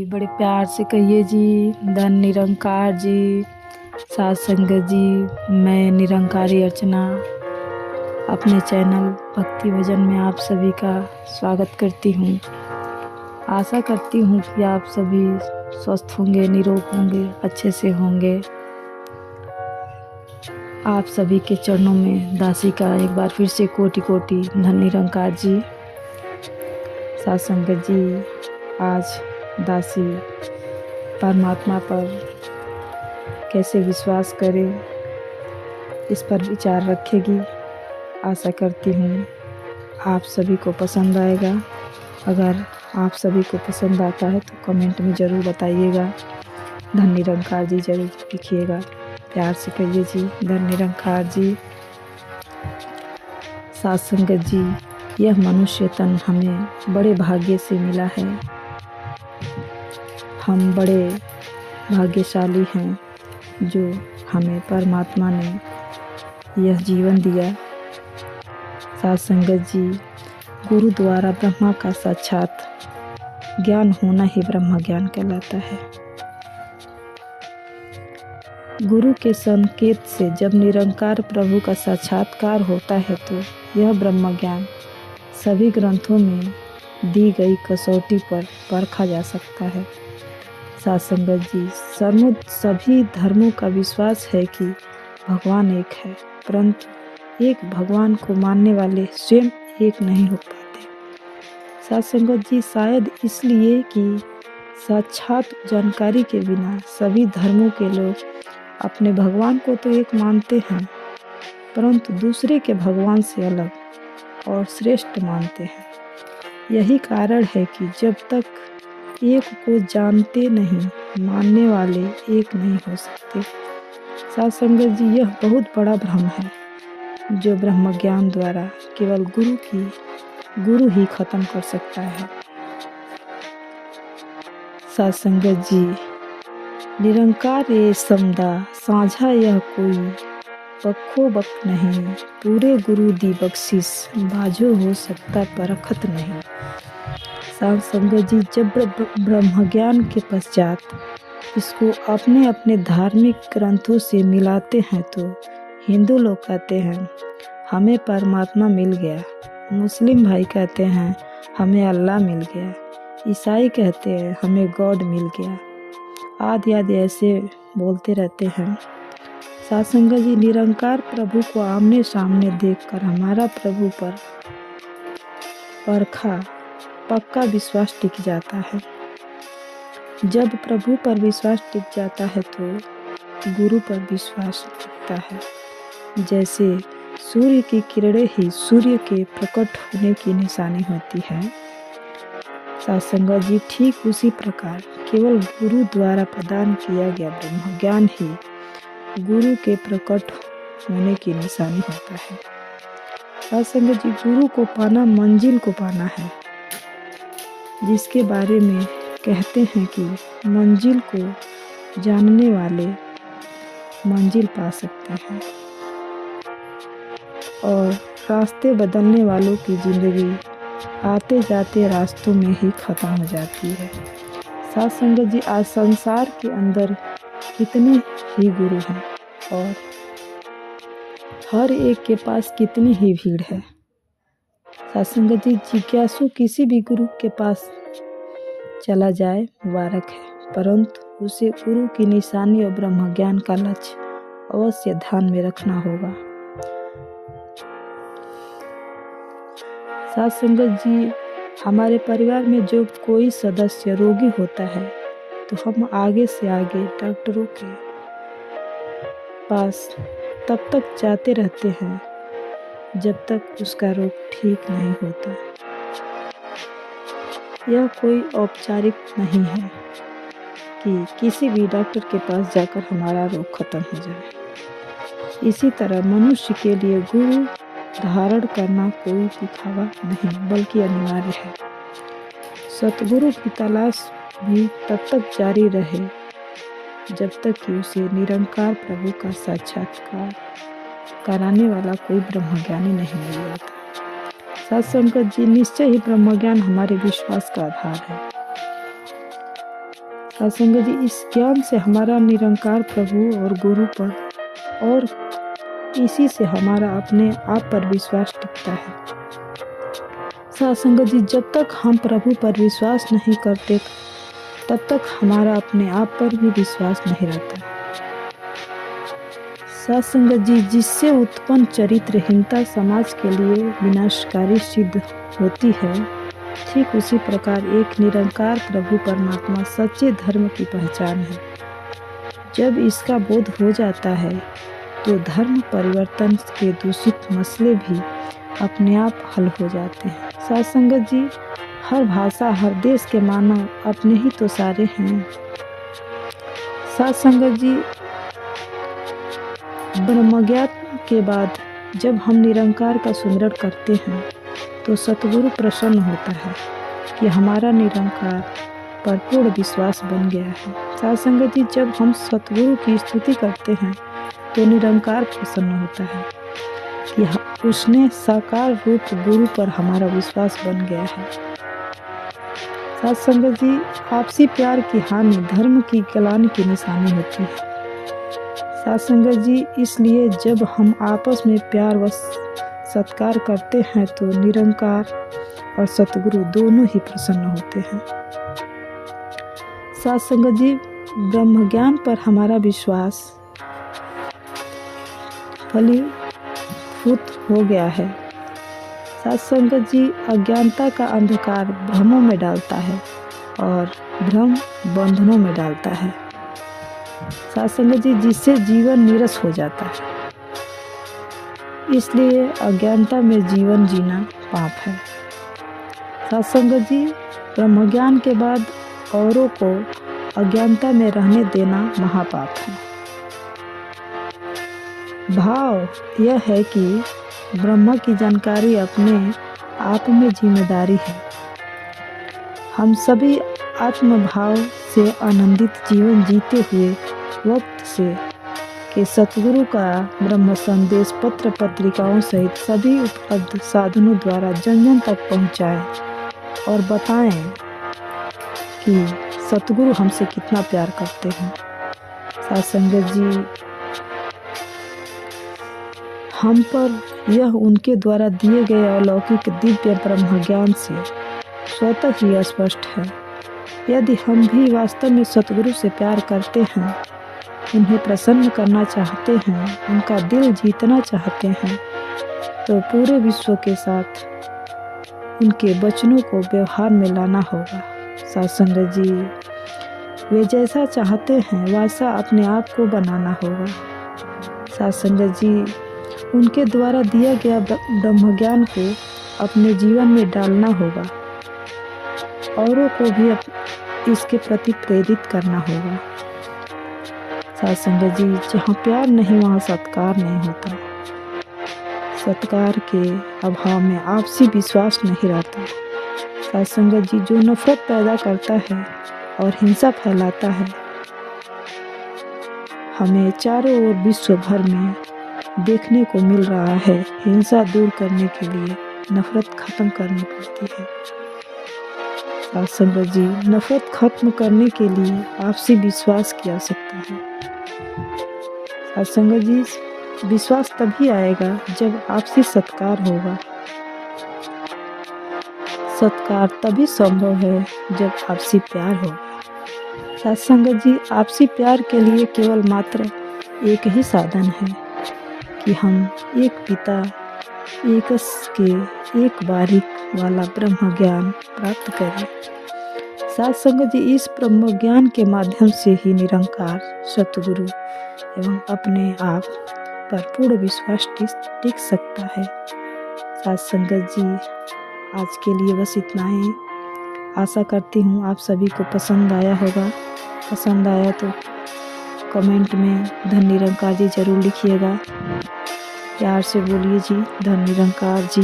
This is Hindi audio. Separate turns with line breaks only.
बड़े प्यार से कहिए जी। धन निरंकार जी, साथ संगत जी, मैं निरंकारी अर्चना अपने चैनल भक्ति भजन में आप सभी का स्वागत करती हूँ। आशा करती हूँ कि आप सभी स्वस्थ होंगे, निरोग होंगे, अच्छे से होंगे। आप सभी के चरणों में दासी का एक बार फिर से कोटि कोटि धन निरंकार जी। साथ संगत जी, आज दासी परमात्मा पर कैसे विश्वास करें, इस पर विचार रखेगी। आशा करती हूँ आप सभी को पसंद आएगा। अगर आप सभी को पसंद आता है तो कमेंट में ज़रूर बताइएगा। धन निरंकार जी ज़रूर लिखिएगा, प्यार से कहिए जी। धन निरंकार जी। साथ संगत जी, यह मनुष्य तन हमें बड़े भाग्य से मिला है। हम बड़े भाग्यशाली हैं जो हमें परमात्मा ने यह जीवन दिया। साथ संगत जी, गुरु द्वारा ब्रह्मा का साक्षात ज्ञान होना ही ब्रह्म ज्ञान कहलाता है। गुरु के संकेत से जब निरंकार प्रभु का साक्षात्कार होता है तो यह ब्रह्म ज्ञान सभी ग्रंथों में दी गई कसौटी पर परखा जा सकता है। साथ संगत जी, सभी धर्मों का विश्वास है कि भगवान एक है, परंतु एक भगवान को मानने वाले स्वयं एक नहीं हो पाते। साथ संगत जी, शायद इसलिए कि साक्षात जानकारी के बिना सभी धर्मों के लोग अपने भगवान को तो एक मानते हैं, परंतु दूसरे के भगवान से अलग और श्रेष्ठ मानते हैं। यही कारण है कि जब तक एक को जानते नहीं, मानने वाले एक नहीं हो सकते। साथ संगत जी, यह बहुत बड़ा भ्रम है जो ब्रह्म ज्ञान द्वारा केवल गुरु ही खत्म कर सकता है। साथ संगत जी, निरंकार ये समदा साझा यह कोई बखो बक नहीं, पूरे गुरु दी बख्शिश बाजो हो सकता परखत नहीं। साथ संगत जी, जब ब्रह्म ज्ञान के पश्चात इसको अपने अपने धार्मिक ग्रंथों से मिलाते हैं तो हिंदू लोग कहते हैं हमें परमात्मा मिल गया, मुस्लिम भाई कहते हैं हमें अल्लाह मिल गया, ईसाई कहते हैं हमें गॉड मिल गया, आदि ऐसे बोलते रहते हैं। साथ संगत जी, निरंकार प्रभु को आमने सामने देखकर हमारा प्रभु पर परखा पक्का विश्वास टिक जाता है। जब प्रभु पर विश्वास टिक जाता है तो गुरु पर विश्वास टिकता है। जैसे सूर्य की किरणें ही सूर्य के प्रकट होने की निशानी होती है। साथ संगत जी, ठीक उसी प्रकार केवल गुरु द्वारा प्रदान किया गया ब्रह्म ज्ञान ही गुरु के प्रकट होने की निशानी होता है। साथ संगत जी, गुरु को पाना मंजिल को पाना है, जिसके बारे में कहते हैं कि मंजिल को जानने वाले मंजिल पा सकते हैं और रास्ते बदलने वालों की जिंदगी आते जाते रास्तों में ही खत्म हो जाती है। साथ संगत जी, आज संसार के अंदर कितने ही गुरु हैं और हर एक के पास कितनी ही भीड़ है। साथ संगत जी, जिज्ञासु किसी भी गुरु के पास चला जाए मुबारक है, परंतु उसे गुरु की निशानी और ब्रह्म ज्ञान का लक्ष्य अवश्य ध्यान में रखना होगा। साथ संगत जी, हमारे परिवार में जो कोई सदस्य रोगी होता है तो हम आगे से आगे डॉक्टरों के पास तब तक जाते रहते हैं जब तक उसका रोग ठीक नहीं होता। यह कोई औपचारिक नहीं है कि किसी भी डॉक्टर के पास जाकर हमारा रोग खत्म हो जाए। इसी तरह मनुष्य के लिए गुरु धारण करना कोई दिखावा नहीं बल्कि अनिवार्य है। सतगुरु की तलाश भी तब तक जारी रहे जब तक कि उसे निरंकार प्रभु का साक्षात्कार कराने वाला कोई ब्रह्मज्ञानी नहीं मिल जाता। साथ संगत जी, निश्चय ही ब्रह्मज्ञान हमारे विश्वास का आधार है। साथ संगत जी, इस ज्ञान से हमारा निरंकार प्रभु और गुरु पर और इसी से हमारा अपने आप पर विश्वास टिकता है। साथ संगत जी, जब तक हम प्रभु पर विश्वास नहीं करते तब तक हमारा अपने आप पर भी विश्वास नहीं रहता। साथ संगत जी, जिससे उत्पन्न चरित्रहीनता समाज के लिए विनाशकारी सिद्ध होती है, ठीक उसी प्रकार एक निरंकार प्रभु परमात्मा सच्चे धर्म की पहचान है। जब इसका बोध हो जाता है तो धर्म परिवर्तन के दूषित मसले भी अपने आप हल हो जाते हैं। साथ संगत जी, हर भाषा हर देश के मानव अपने ही तो सारे हैं। साथ संगत जी, ब्रह्मज्ञान के बाद जब हम निरंकार का सुमिरन करते हैं तो सतगुरु प्रसन्न होता है कि हमारा निरंकार पर पूर्ण विश्वास बन गया है। साथ संगत जी, जब हम सतगुरु की स्तुति करते हैं तो निरंकार प्रसन्न होता है कि उसने साकार रूप गुरु पर हमारा विश्वास बन गया है। साथ संगत जी, आपसी प्यार की हानि धर्म की ग्लानि की निशानी होती है। साथ संगत जी, इसलिए जब हम आपस में प्यार व सत्कार करते हैं तो निरंकार और सतगुरु दोनों ही प्रसन्न होते हैं। साथ संगत जी, ब्रह्मज्ञान पर हमारा विश्वास फलीभूत हो गया है। साथ संगत जी, अज्ञानता का अंधकार भ्रमों में डालता है और भ्रम बंधनों में डालता है। साथ संगत जी, जिससे जीवन नीरस हो जाता है। इसलिए अज्ञानता में जीवन जीना पाप है। साथ संगत जी, ब्रह्मज्ञान के बाद औरों को अज्ञानता में रहने देना महापाप है। भाव यह है कि ब्रह्म की जानकारी अपने आप में जिम्मेदारी है। हम सभी आत्मभाव से आनंदित जीवन जीते हुए वक्त से के सतगुरु का ब्रह्म संदेश पत्र पत्रिकाओं सहित सभी उपलब्ध साधनों द्वारा जन जन तक पहुँचाएं और बताएं कि सतगुरु हमसे कितना प्यार करते हैं। साथ संगत जी, हम पर यह उनके द्वारा दिए गए अलौकिक दिव्य ब्रह्म ज्ञान से स्वतः ही स्पष्ट है। यदि हम भी वास्तव में सतगुरु से प्यार करते हैं, उन्हें प्रसन्न करना चाहते हैं, उनका दिल जीतना चाहते हैं, तो पूरे विश्व के साथ उनके वचनों को व्यवहार में लाना होगा। साथ संगत जी, वे जैसा चाहते हैं वैसा अपने आप को बनाना होगा। साथ संगत जी, उनके द्वारा दिया गया ब्रह्म ज्ञान को अपने जीवन में डालना होगा। औरों को भी इसके प्रति प्रेरित करना होगा। साथ संगत जी, जहाँ प्यार नहीं वहाँ सत्कार नहीं होता। सत्कार के अभाव में आपसी विश्वास नहीं रहता। साथ संगत जी, जो नफरत पैदा करता है और हिंसा फैलाता है, हमें चारों ओर विश्व भर में देखने को मिल रहा है। हिंसा दूर करने के लिए नफरत खत्म करनी पड़ती है। साथ संगत जी, नफरत खत्म करने के लिए आपसी विश्वास की आवश्यकता है। साथ संगत जी, विश्वास तभी आएगा जब आपसी सत्कार होगा। सत्कार तभी संभव है जब आपसी प्यार होगा। साथ संगत जी, आपसी प्यार के लिए केवल मात्र एक ही साधन है कि हम एक पिता एक के एक बारीक वाला ब्रह्म ज्ञान प्राप्त करें। साथ संगत जी, इस ब्रह्म ज्ञान के माध्यम से ही निरंकार सतगुरु एवं अपने आप पर पूर्ण विश्वास टिक सकता है। साथ संगत जी, आज के लिए बस इतना ही। आशा करती हूँ आप सभी को पसंद आया होगा। पसंद आया तो कमेंट में धन निरंकार जी जरूर लिखिएगा। प्यार से बोलिए जी, धन निरंकार जी।